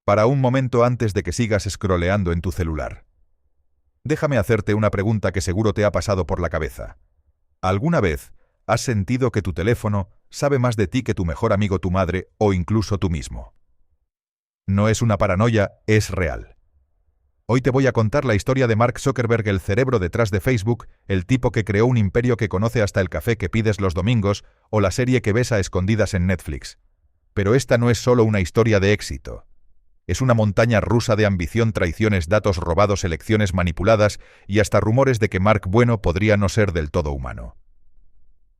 Para un momento antes de que sigas scrolleando en tu celular. Déjame hacerte una pregunta que seguro te ha pasado por la cabeza. ¿Alguna vez has sentido que tu teléfono sabe más de ti que tu mejor amigo, tu madre o incluso tú mismo? No es una paranoia, es real. Hoy te voy a contar la historia de Mark Zuckerberg, el cerebro detrás de Facebook, el tipo que creó un imperio que conoce hasta el café que pides los domingos o la serie que ves a escondidas en Netflix. Pero esta no es solo una historia de éxito. Es una montaña rusa de ambición, traiciones, datos robados, elecciones manipuladas y hasta rumores de que Mark bueno podría no ser del todo humano.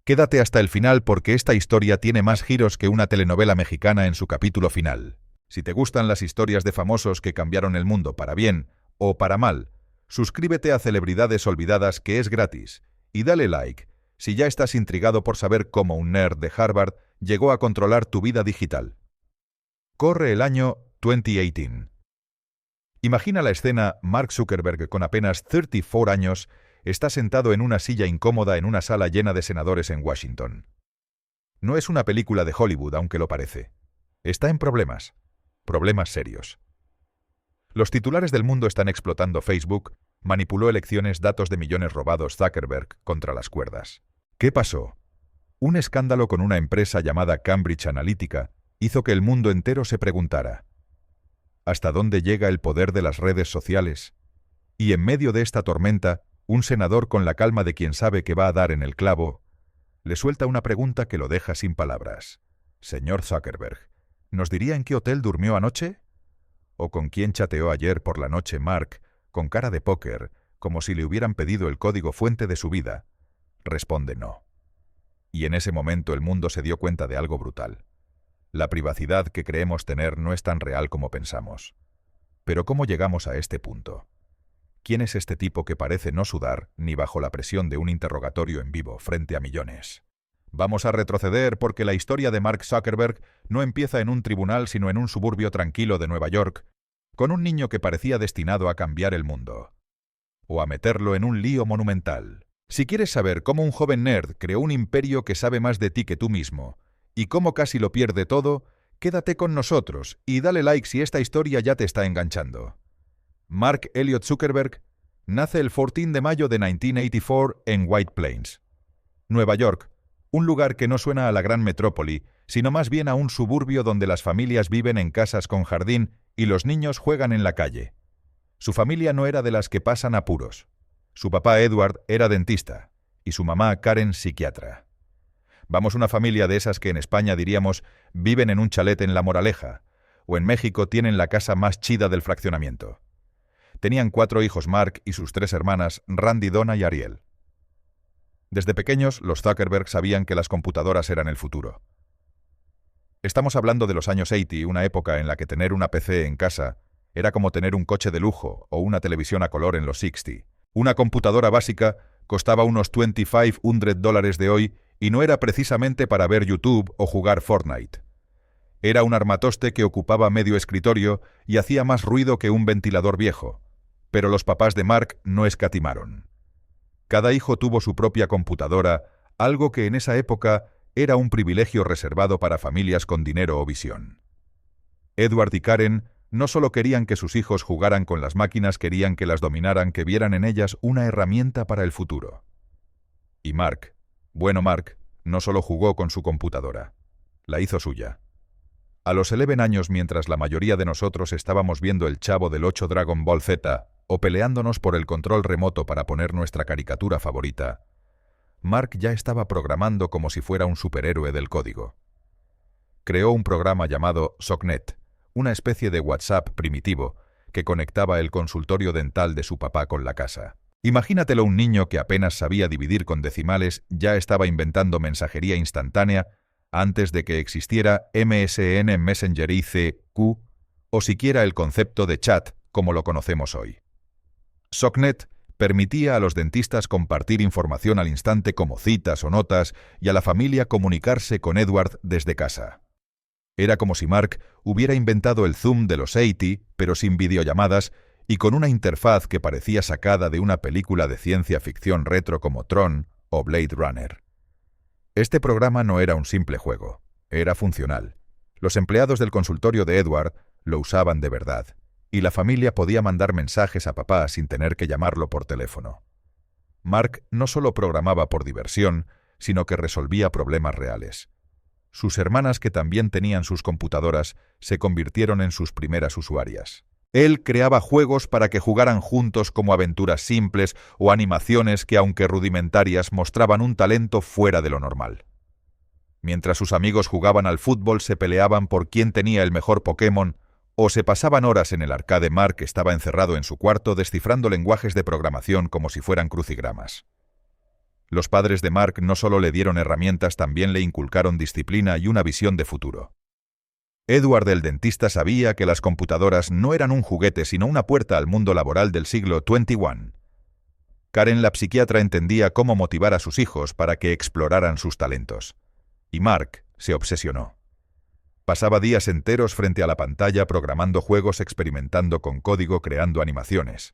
Quédate hasta el final porque esta historia tiene más giros que una telenovela mexicana en su capítulo final. Si te gustan las historias de famosos que cambiaron el mundo para bien o para mal, suscríbete a Celebridades Olvidadas, que es gratis, y dale like si ya estás intrigado por saber cómo un nerd de Harvard llegó a controlar tu vida digital. Corre el año 2018. Imagina la escena: Mark Zuckerberg, con apenas 34 años, está sentado en una silla incómoda en una sala llena de senadores en Washington. No es una película de Hollywood, aunque lo parece. Está en problemas serios. Los titulares del mundo están explotando. Facebook manipuló elecciones, datos de millones robados, Zuckerberg contra las cuerdas. ¿Qué pasó? Un escándalo con una empresa llamada Cambridge Analytica hizo que el mundo entero se preguntara: ¿hasta dónde llega el poder de las redes sociales? Y en medio de esta tormenta, un senador, con la calma de quien sabe que va a dar en el clavo, le suelta una pregunta que lo deja sin palabras. Señor Zuckerberg, ¿nos diría en qué hotel durmió anoche? ¿O con quién chateó ayer por la noche? Mark, con cara de póker, como si le hubieran pedido el código fuente de su vida, responde no. Y en ese momento el mundo se dio cuenta de algo brutal. La privacidad que creemos tener no es tan real como pensamos. Pero ¿cómo llegamos a este punto? ¿Quién es este tipo que parece no sudar ni bajo la presión de un interrogatorio en vivo frente a millones? Vamos a retroceder porque la historia de Mark Zuckerberg no empieza en un tribunal, sino en un suburbio tranquilo de Nueva York, con un niño que parecía destinado a cambiar el mundo, o a meterlo en un lío monumental. Si quieres saber cómo un joven nerd creó un imperio que sabe más de ti que tú mismo, y cómo casi lo pierde todo, quédate con nosotros y dale like si esta historia ya te está enganchando. Mark Elliott Zuckerberg nace el 14 de mayo de 1984 en White Plains, Nueva York, un lugar que no suena a la gran metrópoli, sino más bien a un suburbio donde las familias viven en casas con jardín y los niños juegan en la calle. Su familia no era de las que pasan apuros. Su papá Edward era dentista y su mamá Karen psiquiatra. Vamos, una familia de esas que en España diríamos viven en un chalet en La Moraleja, o en México tienen la casa más chida del fraccionamiento. Tenían 4 hijos Mark y sus 3 hermanas, Randy, Donna y Ariel. Desde pequeños, los Zuckerberg sabían que las computadoras eran el futuro. Estamos hablando de los años 80, una época en la que tener una PC en casa era como tener un coche de lujo o una televisión a color en los 60. Una computadora básica costaba unos $2,500 de hoy y no era precisamente para ver YouTube o jugar Fortnite. Era un armatoste que ocupaba medio escritorio y hacía más ruido que un ventilador viejo. Pero los papás de Mark no escatimaron. Cada hijo tuvo su propia computadora, algo que en esa época era un privilegio reservado para familias con dinero o visión. Edward y Karen no solo querían que sus hijos jugaran con las máquinas, querían que las dominaran, que vieran en ellas una herramienta para el futuro. Y Mark, Mark, no solo jugó con su computadora, la hizo suya. A los 11 años, mientras la mayoría de nosotros estábamos viendo El Chavo del 8, Dragon Ball Z, o peleándonos por el control remoto para poner nuestra caricatura favorita, Mark ya estaba programando como si fuera un superhéroe del código. Creó un programa llamado SOCNET, una especie de WhatsApp primitivo que conectaba el consultorio dental de su papá con la casa. Imagínatelo: un niño que apenas sabía dividir con decimales ya estaba inventando mensajería instantánea antes de que existiera MSN, Messenger, ICQ o siquiera el concepto de chat como lo conocemos hoy. SOCNET permitía a los dentistas compartir información al instante como citas o notas y a la familia comunicarse con Edward desde casa. Era como si Mark hubiera inventado el Zoom de los 80, pero sin videollamadas y con una interfaz que parecía sacada de una película de ciencia ficción retro como Tron o Blade Runner. Este programa no era un simple juego, era funcional. Los empleados del consultorio de Edward lo usaban de verdad, y la familia podía mandar mensajes a papá sin tener que llamarlo por teléfono. Mark no solo programaba por diversión, sino que resolvía problemas reales. Sus hermanas, que también tenían sus computadoras, se convirtieron en sus primeras usuarias. Él creaba juegos para que jugaran juntos, como aventuras simples o animaciones que, aunque rudimentarias, mostraban un talento fuera de lo normal. Mientras sus amigos jugaban al fútbol, se peleaban por quién tenía el mejor Pokémon, o se pasaban horas en el arcade. Mark estaba encerrado en su cuarto descifrando lenguajes de programación como si fueran crucigramas. Los padres de Mark no solo le dieron herramientas, también le inculcaron disciplina y una visión de futuro. Edward, el dentista, sabía que las computadoras no eran un juguete, sino una puerta al mundo laboral del siglo XXI. Karen, la psiquiatra, entendía cómo motivar a sus hijos para que exploraran sus talentos. Y Mark se obsesionó. Pasaba días enteros frente a la pantalla programando juegos, experimentando con código, creando animaciones.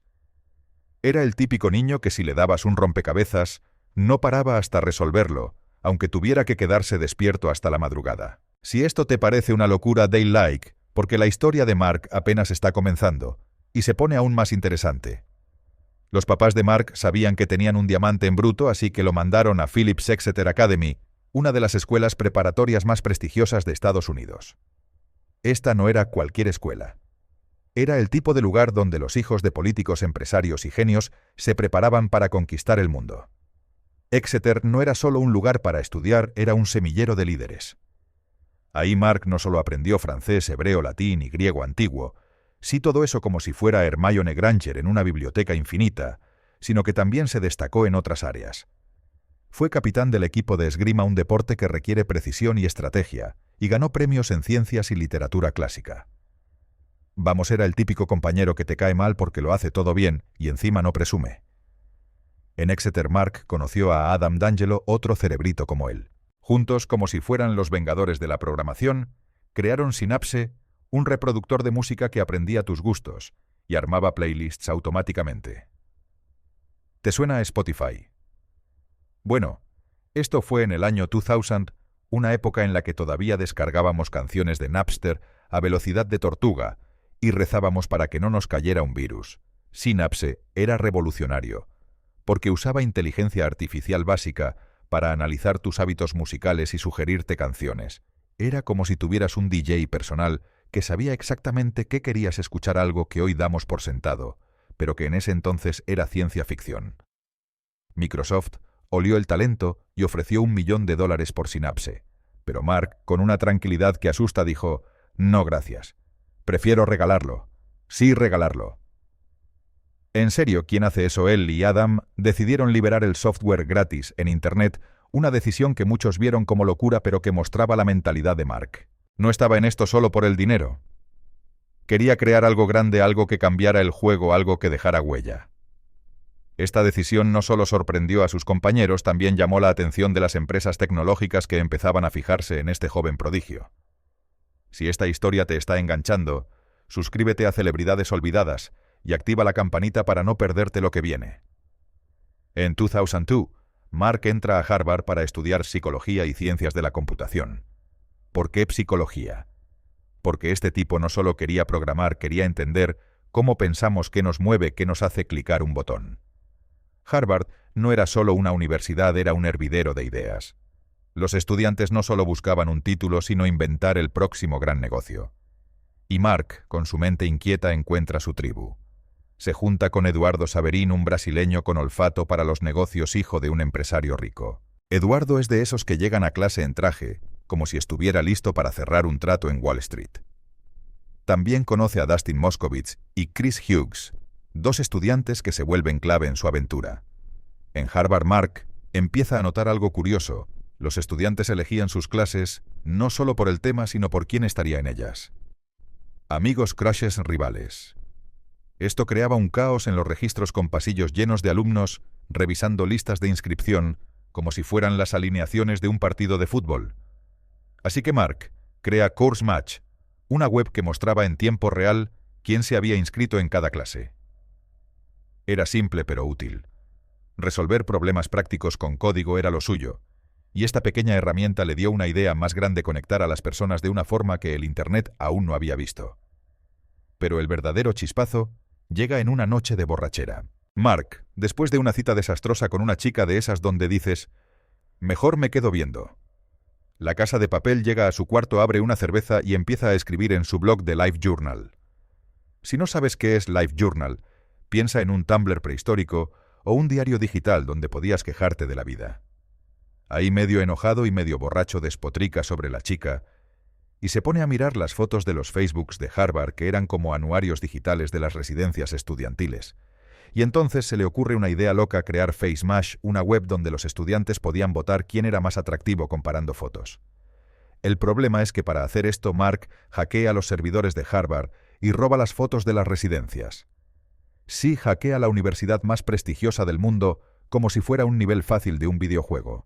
Era el típico niño que, si le dabas un rompecabezas, no paraba hasta resolverlo, aunque tuviera que quedarse despierto hasta la madrugada. Si esto te parece una locura, dale like, porque la historia de Mark apenas está comenzando, y se pone aún más interesante. Los papás de Mark sabían que tenían un diamante en bruto, así que lo mandaron a Phillips Exeter Academy, una de las escuelas preparatorias más prestigiosas de Estados Unidos. Esta no era cualquier escuela. Era el tipo de lugar donde los hijos de políticos, empresarios y genios se preparaban para conquistar el mundo. Exeter no era solo un lugar para estudiar, era un semillero de líderes. Ahí Mark no solo aprendió francés, hebreo, latín y griego antiguo, sí todo eso como si fuera Hermione Granger en una biblioteca infinita, sino que también se destacó en otras áreas. Fue capitán del equipo de esgrima, un deporte que requiere precisión y estrategia, y ganó premios en ciencias y literatura clásica. Vamos, era el típico compañero que te cae mal porque lo hace todo bien y encima no presume. En Exeter, Mark conoció a Adam D'Angelo, otro cerebrito como él. Juntos, como si fueran los vengadores de la programación, crearon Synapse, un reproductor de música que aprendía tus gustos y armaba playlists automáticamente. ¿Te suena a Spotify? Bueno, esto fue en el año 2000, una época en la que todavía descargábamos canciones de Napster a velocidad de tortuga y rezábamos para que no nos cayera un virus. Synapse era revolucionario, porque usaba inteligencia artificial básica para analizar tus hábitos musicales y sugerirte canciones. Era como si tuvieras un DJ personal que sabía exactamente qué querías escuchar, algo que hoy damos por sentado, pero que en ese entonces era ciencia ficción. Microsoft olió el talento y ofreció $1 millón por Synapse, pero Mark, con una tranquilidad que asusta, dijo: «No, gracias. Prefiero regalarlo. Sí, regalarlo». En serio, ¿quién hace eso? Él y Adam decidieron liberar el software gratis en Internet, una decisión que muchos vieron como locura, pero que mostraba la mentalidad de Mark. No estaba en esto solo por el dinero. Quería crear algo grande, algo que cambiara el juego, algo que dejara huella. Esta decisión no solo sorprendió a sus compañeros, también llamó la atención de las empresas tecnológicas que empezaban a fijarse en este joven prodigio. Si esta historia te está enganchando, suscríbete a Celebridades Olvidadas y activa la campanita para no perderte lo que viene. En 2002, Mark entra a Harvard para estudiar psicología y ciencias de la computación. ¿Por qué psicología? Porque este tipo no solo quería programar, quería entender cómo pensamos, qué nos mueve, qué nos hace clicar un botón. Harvard no era solo una universidad, era un hervidero de ideas. Los estudiantes no solo buscaban un título, sino inventar el próximo gran negocio. Y Mark, con su mente inquieta, encuentra su tribu. Se junta con Eduardo Saverin, un brasileño con olfato para los negocios, hijo de un empresario rico. Eduardo es de esos que llegan a clase en traje, como si estuviera listo para cerrar un trato en Wall Street. También conoce a Dustin Moskovitz y Chris Hughes, dos estudiantes que se vuelven clave en su aventura. En Harvard, Mark empieza a notar algo curioso. Los estudiantes elegían sus clases no solo por el tema, sino por quién estaría en ellas. Amigos, crushes, rivales. Esto creaba un caos en los registros, con pasillos llenos de alumnos revisando listas de inscripción como si fueran las alineaciones de un partido de fútbol. Así que Mark crea Course Match, una web que mostraba en tiempo real quién se había inscrito en cada clase. Era simple pero útil. Resolver problemas prácticos con código era lo suyo, y esta pequeña herramienta le dio una idea más grande: conectar a las personas de una forma que el Internet aún no había visto. Pero el verdadero chispazo llega en una noche de borrachera. Mark, después de una cita desastrosa con una chica de esas donde dices, mejor me quedo viendo. La Casa de Papel llega a su cuarto, abre una cerveza y empieza a escribir en su blog de LiveJournal. Si no sabes qué es LiveJournal, piensa en un Tumblr prehistórico o un diario digital donde podías quejarte de la vida. Ahí medio enojado y medio borracho despotrica sobre la chica y se pone a mirar las fotos de los Facebooks de Harvard que eran como anuarios digitales de las residencias estudiantiles. Y entonces se le ocurre una idea loca: crear FaceMash, una web donde los estudiantes podían votar quién era más atractivo comparando fotos. El problema es que para hacer esto Mark hackea los servidores de Harvard y roba las fotos de las residencias. Sí, hackea la universidad más prestigiosa del mundo como si fuera un nivel fácil de un videojuego.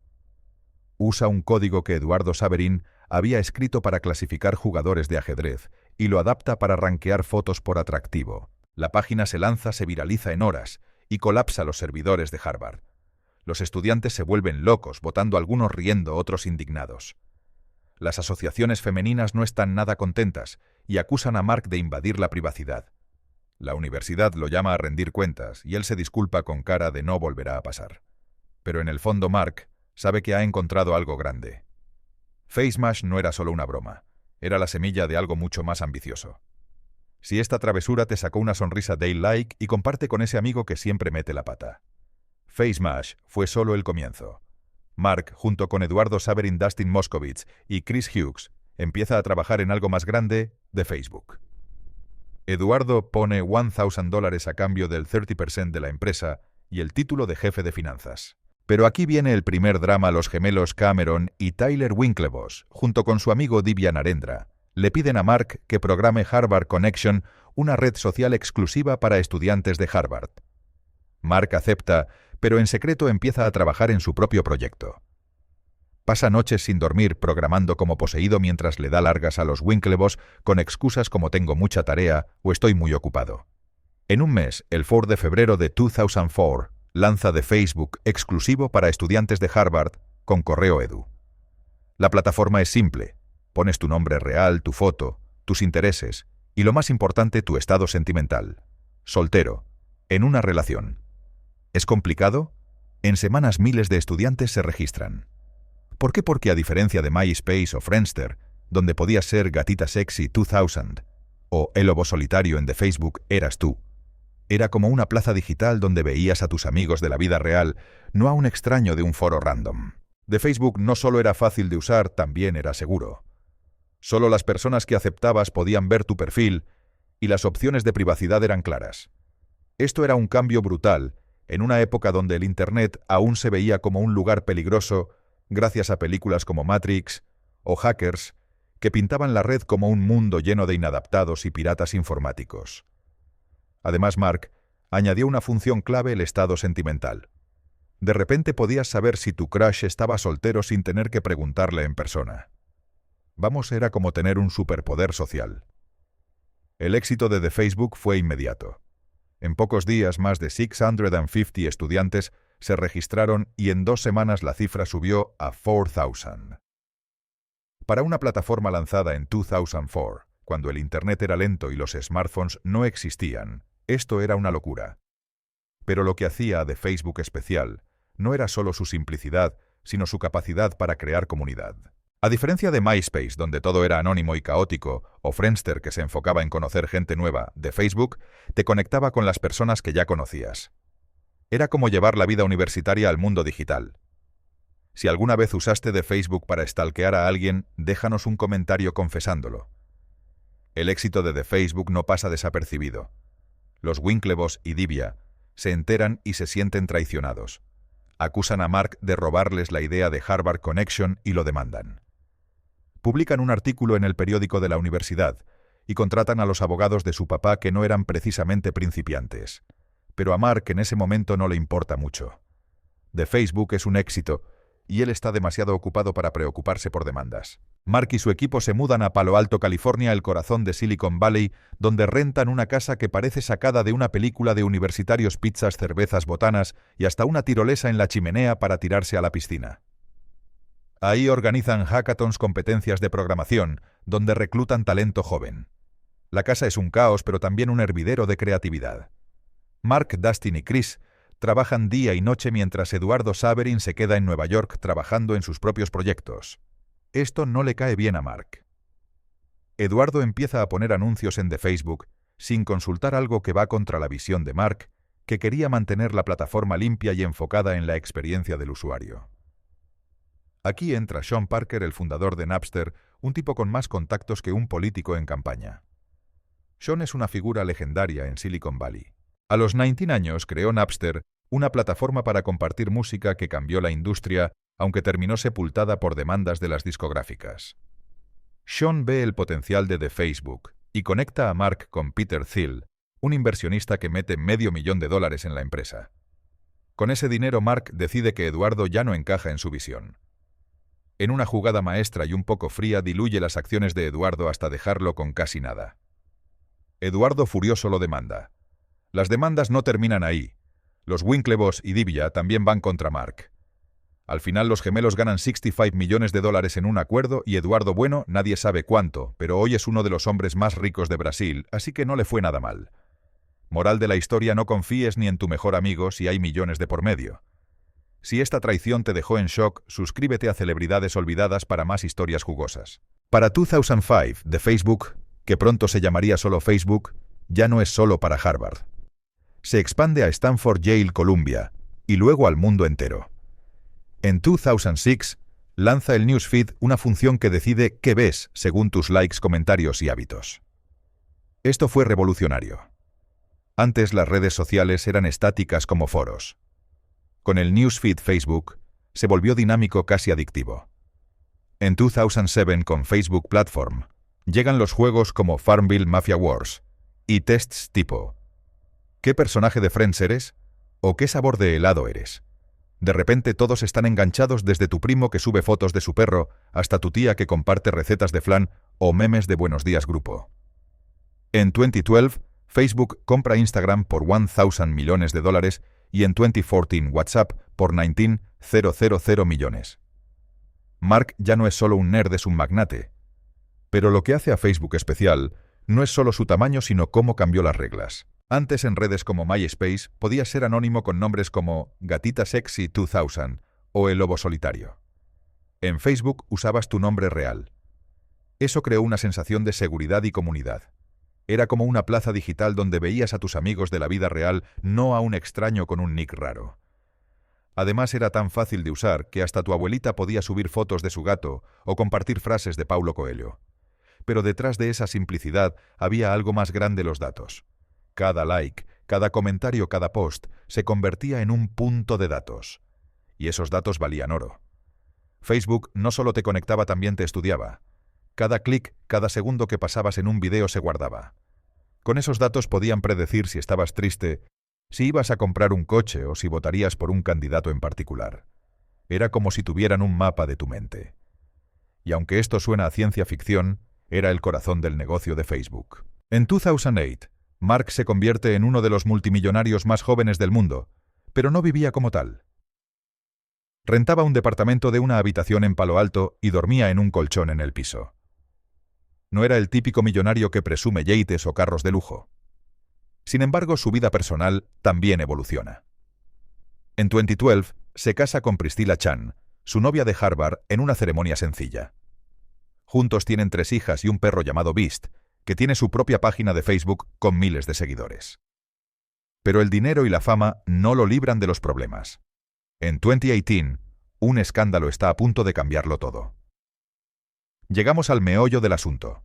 Usa un código que Eduardo Saverin había escrito para clasificar jugadores de ajedrez y lo adapta para rankear fotos por atractivo. La página se lanza, se viraliza en horas y colapsa los servidores de Harvard. Los estudiantes se vuelven locos, votando, algunos riendo, otros indignados. Las asociaciones femeninas no están nada contentas y acusan a Mark de invadir la privacidad. La universidad lo llama a rendir cuentas y él se disculpa con cara de no volverá a pasar. Pero en el fondo Mark sabe que ha encontrado algo grande. FaceMash no era solo una broma, era la semilla de algo mucho más ambicioso. Si esta travesura te sacó una sonrisa, dale like y comparte con ese amigo que siempre mete la pata. FaceMash fue solo el comienzo. Mark, junto con Eduardo Saverin, Dustin Moskovitz y Chris Hughes, empieza a trabajar en algo más grande de Facebook. Eduardo pone $1,000 a cambio del 30% de la empresa y el título de jefe de finanzas. Pero aquí viene el primer drama. Los gemelos Cameron y Tyler Winklevoss, junto con su amigo Divya Narendra, le piden a Mark que programe Harvard Connection, una red social exclusiva para estudiantes de Harvard. Mark acepta, pero en secreto empieza a trabajar en su propio proyecto. Pasa noches sin dormir programando como poseído mientras le da largas a los Winklevoss con excusas como tengo mucha tarea o estoy muy ocupado. En un mes, el 4 de febrero de 2004, lanza de Facebook exclusivo para estudiantes de Harvard con correo edu. La plataforma es simple. Pones tu nombre real, tu foto, tus intereses y, lo más importante, tu estado sentimental. Soltero, en una relación. ¿Es complicado? En semanas miles de estudiantes se registran. ¿Por qué? Porque a diferencia de MySpace o Friendster, donde podías ser Gatita Sexy 2000 o el lobo solitario en The Facebook eras tú. Era como una plaza digital donde veías a tus amigos de la vida real, no a un extraño de un foro random. The Facebook no solo era fácil de usar, también era seguro. Solo las personas que aceptabas podían ver tu perfil y las opciones de privacidad eran claras. Esto era un cambio brutal en una época donde el Internet aún se veía como un lugar peligroso gracias a películas como Matrix o Hackers, que pintaban la red como un mundo lleno de inadaptados y piratas informáticos. Además, Mark añadió una función clave: el estado sentimental. De repente podías saber si tu crush estaba soltero sin tener que preguntarle en persona. Vamos, era como tener un superpoder social. El éxito de The Facebook fue inmediato. En pocos días, más de 650 estudiantes se registraron y en 2 semanas la cifra subió a 4,000. Para una plataforma lanzada en 2004, cuando el Internet era lento y los smartphones no existían, esto era una locura. Pero lo que hacía de Facebook especial no era solo su simplicidad, sino su capacidad para crear comunidad. A diferencia de MySpace, donde todo era anónimo y caótico, o Friendster, que se enfocaba en conocer gente nueva, de Facebook te conectaba con las personas que ya conocías. Era como llevar la vida universitaria al mundo digital. Si alguna vez usaste de Facebook para stalkear a alguien, déjanos un comentario confesándolo. El éxito de The Facebook no pasa desapercibido. Los Winklevoss y Divya se enteran y se sienten traicionados. Acusan a Mark de robarles la idea de Harvard Connection y lo demandan. Publican un artículo en el periódico de la universidad y contratan a los abogados de su papá, que no eran precisamente principiantes. Pero a Mark en ese momento no le importa mucho. The Facebook es un éxito y él está demasiado ocupado para preocuparse por demandas. Mark y su equipo se mudan a Palo Alto, California, el corazón de Silicon Valley, donde rentan una casa que parece sacada de una película de universitarios: pizzas, cervezas, botanas y hasta una tirolesa en la chimenea para tirarse a la piscina. Ahí organizan hackathons, competencias de programación, donde reclutan talento joven. La casa es un caos, pero también un hervidero de creatividad. Mark, Dustin y Chris trabajan día y noche mientras Eduardo Saverin se queda en Nueva York trabajando en sus propios proyectos. Esto no le cae bien a Mark. Eduardo empieza a poner anuncios en The Facebook sin consultar algo que va contra la visión de Mark, que quería mantener la plataforma limpia y enfocada en la experiencia del usuario. Aquí entra Sean Parker, el fundador de Napster, un tipo con más contactos que un político en campaña. Sean es una figura legendaria en Silicon Valley. A los 19 años creó Napster, una plataforma para compartir música que cambió la industria, aunque terminó sepultada por demandas de las discográficas. Sean ve el potencial de The Facebook y conecta a Mark con Peter Thiel, un inversionista que mete $500,000 en la empresa. Con ese dinero Mark decide que Eduardo ya no encaja en su visión. En una jugada maestra y un poco fría diluye las acciones de Eduardo hasta dejarlo con casi nada. Eduardo furioso lo demanda. Las demandas no terminan ahí. Los Winklevoss y Divya también van contra Mark. Al final los gemelos ganan $65 millones en un acuerdo y Eduardo, bueno, nadie sabe cuánto, pero hoy es uno de los hombres más ricos de Brasil, así que no le fue nada mal. Moral de la historia: no confíes ni en tu mejor amigo si hay millones de por medio. Si esta traición te dejó en shock, suscríbete a Celebridades Olvidadas para más historias jugosas. Para 2005, The Facebook, que pronto se llamaría solo Facebook, ya no es solo para Harvard. Se expande a Stanford, Yale, Columbia, y luego al mundo entero. En 2006, lanza el Newsfeed, una función que decide qué ves según tus likes, comentarios y hábitos. Esto fue revolucionario. Antes las redes sociales eran estáticas como foros. Con el Newsfeed Facebook, se volvió dinámico, casi adictivo. En 2007, con Facebook Platform, llegan los juegos como Farmville Mafia Wars y tests tipo ¿qué personaje de Friends eres? ¿O qué sabor de helado eres? De repente todos están enganchados, desde tu primo que sube fotos de su perro hasta tu tía que comparte recetas de flan o memes de Buenos Días Grupo. En 2012, Facebook compra Instagram por $1,000 millones y en 2014 WhatsApp por $19,000 millones. Mark ya no es solo un nerd, es un magnate. Pero lo que hace a Facebook especial no es solo su tamaño, sino cómo cambió las reglas. Antes, en redes como MySpace, podías ser anónimo con nombres como Gatita Sexy 2000 o El Lobo Solitario. En Facebook usabas tu nombre real. Eso creó una sensación de seguridad y comunidad. Era como una plaza digital donde veías a tus amigos de la vida real, no a un extraño con un nick raro. Además, era tan fácil de usar que hasta tu abuelita podía subir fotos de su gato o compartir frases de Paulo Coelho. Pero detrás de esa simplicidad había algo más grande: los datos. Cada like, cada comentario, cada post se convertía en un punto de datos. Y esos datos valían oro. Facebook no solo te conectaba, también te estudiaba. Cada clic, cada segundo que pasabas en un video se guardaba. Con esos datos podían predecir si estabas triste, si ibas a comprar un coche o si votarías por un candidato en particular. Era como si tuvieran un mapa de tu mente. Y aunque esto suena a ciencia ficción, era el corazón del negocio de Facebook. En 2008, Mark se convierte en uno de los multimillonarios más jóvenes del mundo, pero no vivía como tal. Rentaba un departamento de una habitación en Palo Alto y dormía en un colchón en el piso. No era el típico millonario que presume yates o carros de lujo. Sin embargo, su vida personal también evoluciona. En 2012, se casa con Priscilla Chan, su novia de Harvard, en una ceremonia sencilla. Juntos tienen 3 hijas y un perro llamado Beast, que tiene su propia página de Facebook con miles de seguidores. Pero el dinero y la fama no lo libran de los problemas. En 2018, un escándalo está a punto de cambiarlo todo. Llegamos al meollo del asunto.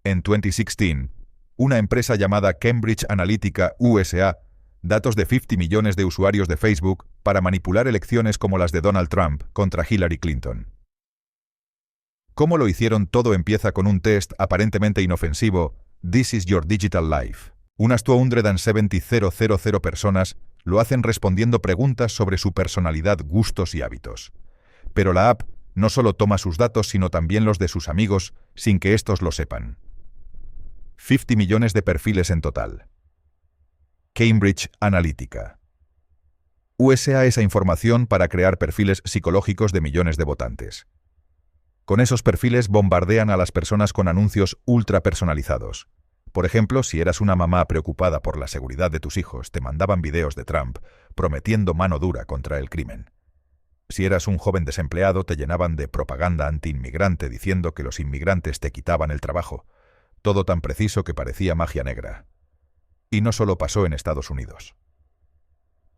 En 2016, una empresa llamada Cambridge Analytica USA, datos de 50 millones de usuarios de Facebook para manipular elecciones como las de Donald Trump contra Hillary Clinton. ¿Cómo lo hicieron? Todo empieza con un test aparentemente inofensivo, This is your digital life. Unas 270,000 personas lo hacen respondiendo preguntas sobre su personalidad, gustos y hábitos. Pero la app no solo toma sus datos, sino también los de sus amigos, sin que estos lo sepan. 50 millones de perfiles en total. Cambridge Analytica USA esa información para crear perfiles psicológicos de millones de votantes. Con esos perfiles bombardean a las personas con anuncios ultra personalizados. Por ejemplo, si eras una mamá preocupada por la seguridad de tus hijos, te mandaban videos de Trump prometiendo mano dura contra el crimen. Si eras un joven desempleado, te llenaban de propaganda anti-inmigrante diciendo que los inmigrantes te quitaban el trabajo. Todo tan preciso que parecía magia negra. Y no solo pasó en Estados Unidos.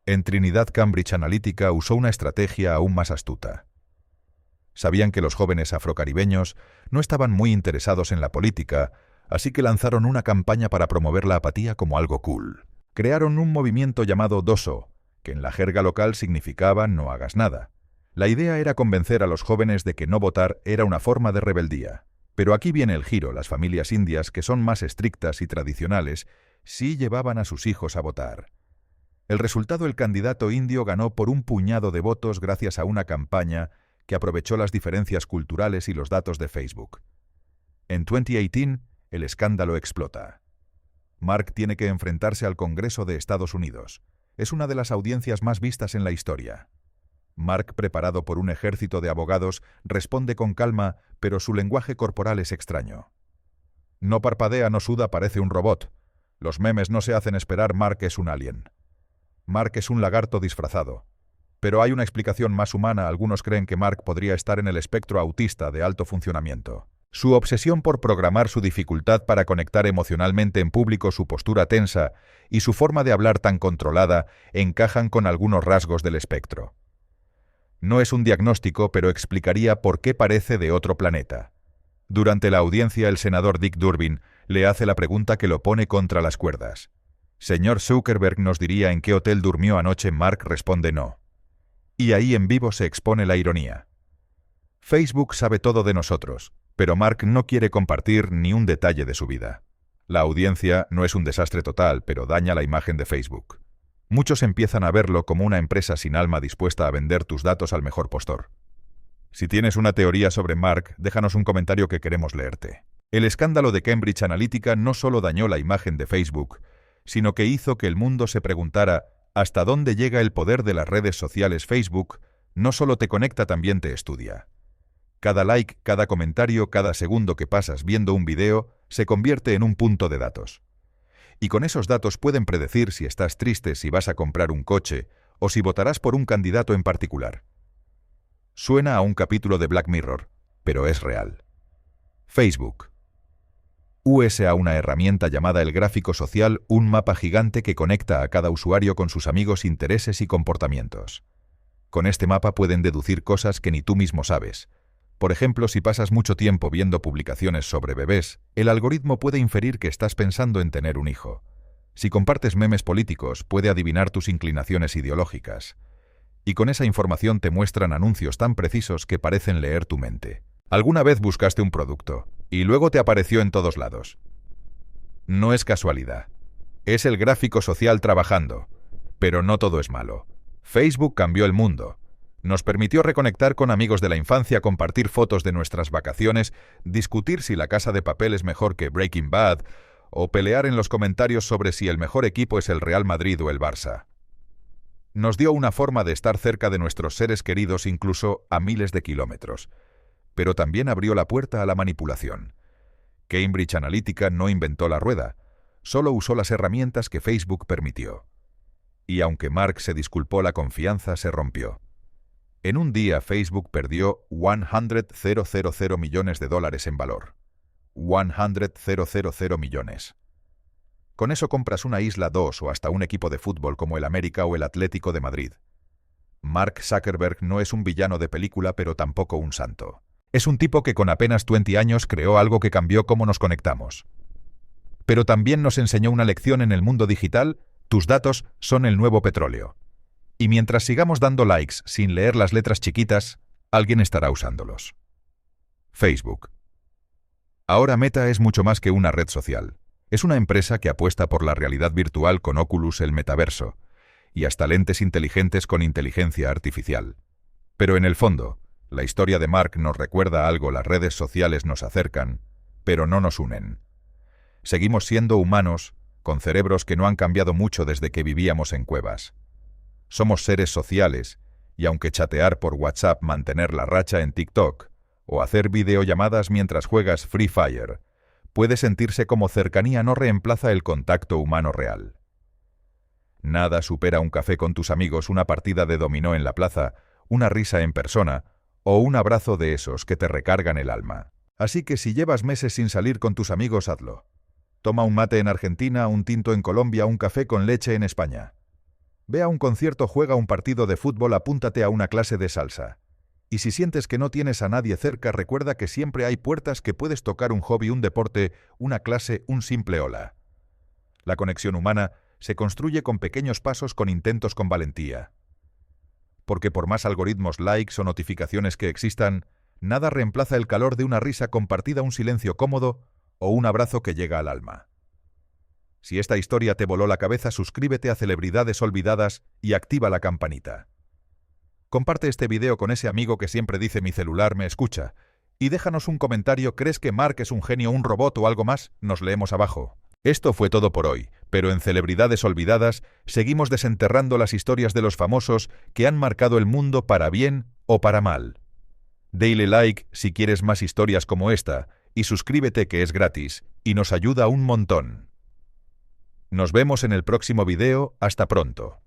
En Trinidad, Cambridge Analytica usó una estrategia aún más astuta. Sabían que los jóvenes afrocaribeños no estaban muy interesados en la política, así que lanzaron una campaña para promover la apatía como algo cool. Crearon un movimiento llamado DOSO, que en la jerga local significaba no hagas nada. La idea era convencer a los jóvenes de que no votar era una forma de rebeldía. Pero aquí viene el giro: las familias indias, que son más estrictas y tradicionales, sí llevaban a sus hijos a votar. El resultado: el candidato indio ganó por un puñado de votos gracias a una campaña que aprovechó las diferencias culturales y los datos de Facebook. En 2018, el escándalo explota. Mark tiene que enfrentarse al Congreso de Estados Unidos. Es una de las audiencias más vistas en la historia. Mark, preparado por un ejército de abogados, responde con calma, pero su lenguaje corporal es extraño. No parpadea, no suda, parece un robot. Los memes no se hacen esperar. Mark es un alien. Mark es un lagarto disfrazado. Pero hay una explicación más humana. Algunos creen que Mark podría estar en el espectro autista de alto funcionamiento. Su obsesión por programar, su dificultad para conectar emocionalmente en público, su postura tensa y su forma de hablar tan controlada encajan con algunos rasgos del espectro. No es un diagnóstico, pero explicaría por qué parece de otro planeta. Durante la audiencia, el senador Dick Durbin le hace la pregunta que lo pone contra las cuerdas. «Señor Zuckerberg, ¿nos diría en qué hotel durmió anoche?» Mark responde no. Y ahí en vivo se expone la ironía. Facebook sabe todo de nosotros, pero Mark no quiere compartir ni un detalle de su vida. La audiencia no es un desastre total, pero daña la imagen de Facebook. Muchos empiezan a verlo como una empresa sin alma dispuesta a vender tus datos al mejor postor. Si tienes una teoría sobre Mark, déjanos un comentario que queremos leerte. El escándalo de Cambridge Analytica no solo dañó la imagen de Facebook, sino que hizo que el mundo se preguntara hasta dónde llega el poder de las redes sociales. Facebook no solo te conecta, también te estudia. Cada like, cada comentario, cada segundo que pasas viendo un video se convierte en un punto de datos. Y con esos datos pueden predecir si estás triste, si vas a comprar un coche o si votarás por un candidato en particular. Suena a un capítulo de Black Mirror, pero es real. Facebook. USA, una herramienta llamada el gráfico social, un mapa gigante que conecta a cada usuario con sus amigos, intereses y comportamientos. Con este mapa pueden deducir cosas que ni tú mismo sabes. Por ejemplo, si pasas mucho tiempo viendo publicaciones sobre bebés, el algoritmo puede inferir que estás pensando en tener un hijo. Si compartes memes políticos, puede adivinar tus inclinaciones ideológicas. Y con esa información te muestran anuncios tan precisos que parecen leer tu mente. ¿Alguna vez buscaste un producto y luego te apareció en todos lados? No es casualidad. Es el gráfico social trabajando. Pero no todo es malo. Facebook cambió el mundo. Nos permitió reconectar con amigos de la infancia, compartir fotos de nuestras vacaciones, discutir si La Casa de Papel es mejor que Breaking Bad, o pelear en los comentarios sobre si el mejor equipo es el Real Madrid o el Barça. Nos dio una forma de estar cerca de nuestros seres queridos incluso a miles de kilómetros. Pero también abrió la puerta a la manipulación. Cambridge Analytica no inventó la rueda, solo usó las herramientas que Facebook permitió. Y aunque Mark se disculpó, la confianza se rompió. En un día Facebook perdió $100 millones en valor. 100 millones. Con eso compras una isla, dos o hasta un equipo de fútbol como el América o el Atlético de Madrid. Mark Zuckerberg no es un villano de película, pero tampoco un santo. Es un tipo que con apenas 20 años creó algo que cambió cómo nos conectamos. Pero también nos enseñó una lección en el mundo digital: tus datos son el nuevo petróleo. Y mientras sigamos dando likes sin leer las letras chiquitas, alguien estará usándolos. Facebook. Ahora Meta es mucho más que una red social. Es una empresa que apuesta por la realidad virtual con Oculus, el metaverso, y hasta lentes inteligentes con inteligencia artificial. Pero en el fondo, la historia de Mark nos recuerda algo: las redes sociales nos acercan, pero no nos unen. Seguimos siendo humanos, con cerebros que no han cambiado mucho desde que vivíamos en cuevas. Somos seres sociales, y aunque chatear por WhatsApp, mantener la racha en TikTok, o hacer videollamadas mientras juegas Free Fire, puede sentirse como cercanía, no reemplaza el contacto humano real. Nada supera un café con tus amigos, una partida de dominó en la plaza, una risa en persona o un abrazo de esos que te recargan el alma. Así que si llevas meses sin salir con tus amigos, hazlo. Toma un mate en Argentina, un tinto en Colombia, un café con leche en España. Ve a un concierto, juega un partido de fútbol, apúntate a una clase de salsa. Y si sientes que no tienes a nadie cerca, recuerda que siempre hay puertas que puedes tocar: un hobby, un deporte, una clase, un simple hola. La conexión humana se construye con pequeños pasos, con intentos, con valentía. Porque por más algoritmos, likes o notificaciones que existan, nada reemplaza el calor de una risa compartida, un silencio cómodo o un abrazo que llega al alma. Si esta historia te voló la cabeza, suscríbete a Celebridades Olvidadas y activa la campanita. Comparte este video con ese amigo que siempre dice: mi celular me escucha. Y déjanos un comentario: ¿crees que Mark es un genio, un robot o algo más? Nos leemos abajo. Esto fue todo por hoy, pero en Celebridades Olvidadas seguimos desenterrando las historias de los famosos que han marcado el mundo para bien o para mal. Dale like si quieres más historias como esta y suscríbete, que es gratis y nos ayuda un montón. Nos vemos en el próximo video. Hasta pronto.